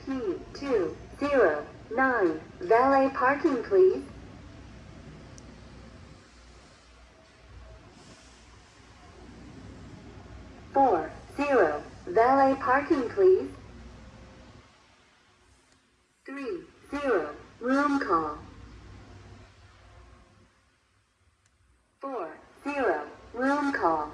32009 valet parking please. Valet parking please. 30 room call. 40 room call.